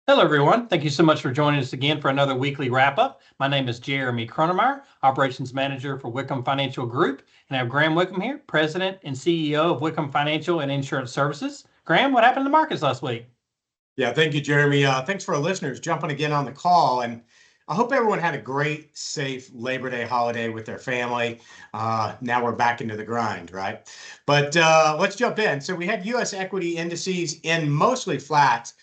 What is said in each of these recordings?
Hello, everyone. Thank you so much for joining us again for another weekly wrap-up. My name is Jeremy Kronemeyer, Operations Manager for Wickham Financial Group, and I have Graham Wickham here, President and CEO of Wickham Financial and Insurance Services. Graham, what happened in the markets last week? Yeah, thank you, Jeremy. Thanks for our listeners jumping again on the call. And I hope everyone had a great, safe Labor Day holiday with their family. Now we're back into the grind, right? But let's jump in. So we had U.S. equity indices in mostly flat,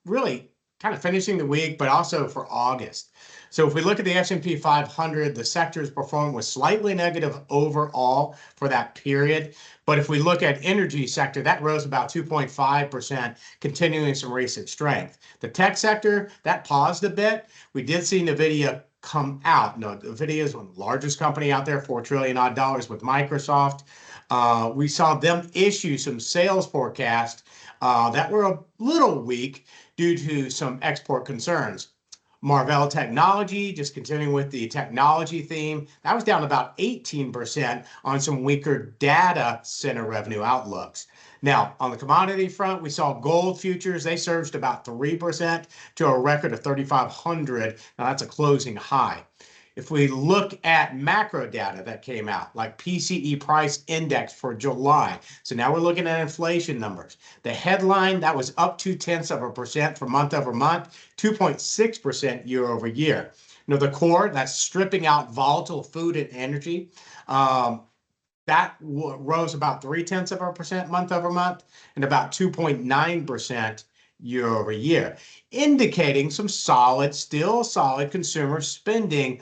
really kind of finishing the week, but also for August. So if we look at the S&P 500, the sector's performance was slightly negative overall for that period. But if we look at energy sector, that rose about 2.5%, continuing some recent strength. The tech sector, that paused a bit. We did see Nvidia come out. No, Nvidia is one of the largest company out there, $4 trillion odd with Microsoft. We saw them issue some sales forecasts that were a little weak due to some export concerns. Marvell Technology, just continuing with the technology theme, that was down about 18% on some weaker data center revenue outlooks. Now, on the commodity front, we saw gold futures. They surged about 3% to a record of 3,500. Now, that's a closing high. If we look at macro data that came out, like PCE price index for July, so now we're looking at inflation numbers. The headline, that was up 0.2% for month over month, 2.6% year over year. Now the core, that's stripping out volatile food and energy, that rose about 0.3% month over month and about 2.9% year over year, indicating some still solid consumer spending,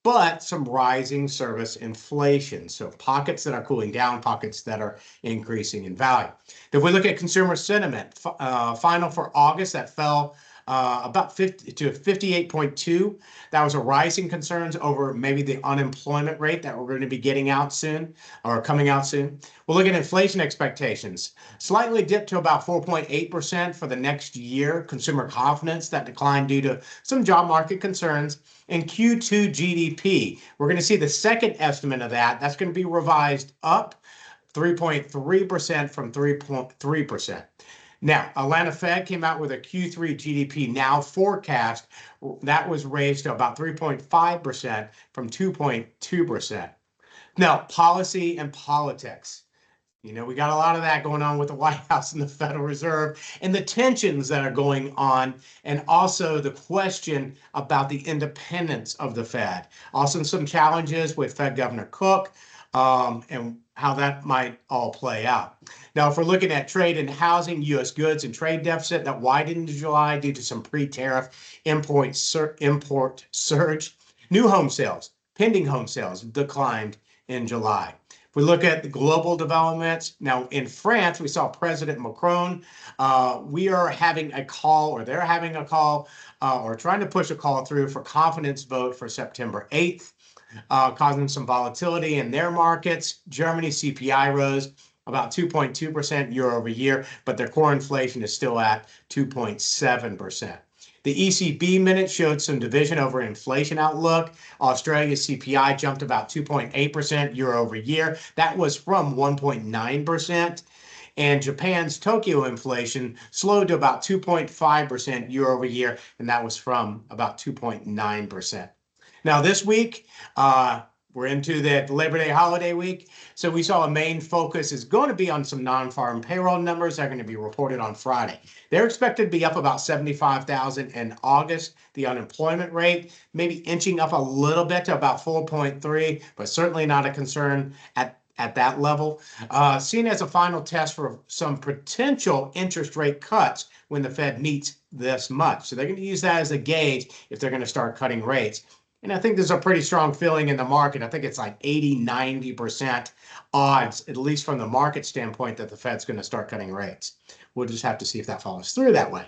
but some rising service inflation. So pockets that are cooling down, pockets that are increasing in value. If we look at consumer sentiment, final for August, that fell about 50 to 58.2. That was a rising concerns over maybe the unemployment rate that we're going to be getting out soon or coming out soon. We'll look at inflation expectations. Slightly dipped to about 4.8% for the next year. Consumer confidence that declined due to some job market concerns. And Q2 GDP, we're going to see the second estimate of that. That's going to be revised up 3.3% from 3.3%. Now, Atlanta Fed came out with a Q3 GDP now forecast. That was raised to about 3.5% from 2.2%. Now, policy and politics. You know, we got a lot of that going on with the White House and the Federal Reserve and the tensions that are going on, and also the question about the independence of the Fed. Also some challenges with Fed Governor Cook and how that might all play out. Now, if we're looking at trade and housing, U.S. goods and trade deficit that widened in July due to some pre-tariff import surge. New home sales, pending home sales declined in July. If we look at the global developments, now in France, we saw President Macron. We are having a call, or they're having a call, or trying to push a call through for confidence vote for September 8th, causing some volatility in their markets. Germany CPI rose about 2.2% year over year, but their core inflation is still at 2.7%. The ECB minute showed some division over inflation outlook. Australia's CPI jumped about 2.8% year over year. That was from 1.9%. And Japan's Tokyo inflation slowed to about 2.5% year over year, and that was from about 2.9%. Now this week, we're into the Labor Day holiday week. So we saw a main focus is going to be on some non-farm payroll numbers that are going to be reported on Friday. They're expected to be up about 75,000 in August. The unemployment rate maybe inching up a little bit to about 4.3, but certainly not a concern at that level. Seen as a final test for some potential interest rate cuts when the Fed meets this month. So they're going to use that as a gauge if they're going to start cutting rates. And I think there's a pretty strong feeling in the market. I think it's like 80–90% odds, at least from the market standpoint, that the Fed's going to start cutting rates. We'll just have to see if that follows through that way.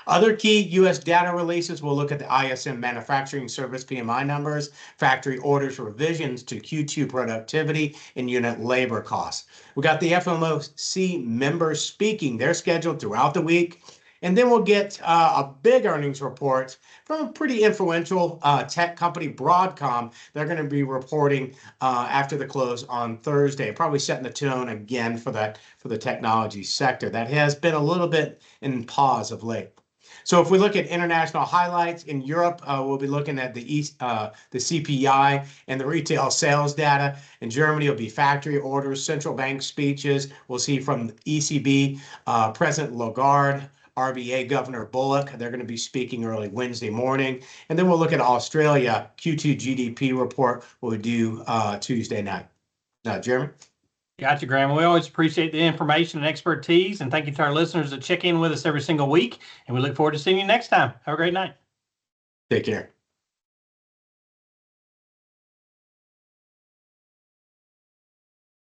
Other key U.S. data releases, we'll look at the ISM manufacturing service PMI numbers, factory orders revisions to Q2 productivity, and unit labor costs. We got the FOMC members speaking. They're scheduled throughout the week. And then we'll get a big earnings report from a pretty influential tech company, Broadcom. They're going to be reporting after the close on Thursday, probably setting the tone again for the technology sector that has been a little bit in pause of late. So if we look at international highlights in Europe, we'll be looking at the CPI and the retail sales data. In Germany, it'll be factory orders, central bank speeches. We'll see from the ECB, President Lagarde, RBA Governor Bullock. They're going to be speaking early Wednesday morning. And then we'll look at Australia, Q2 GDP report we'll do Tuesday night. Jeremy? Gotcha, Graham. We always appreciate the information and expertise, and thank you to our listeners that check in with us every single week. And we look forward to seeing you next time. Have a great night. Take care.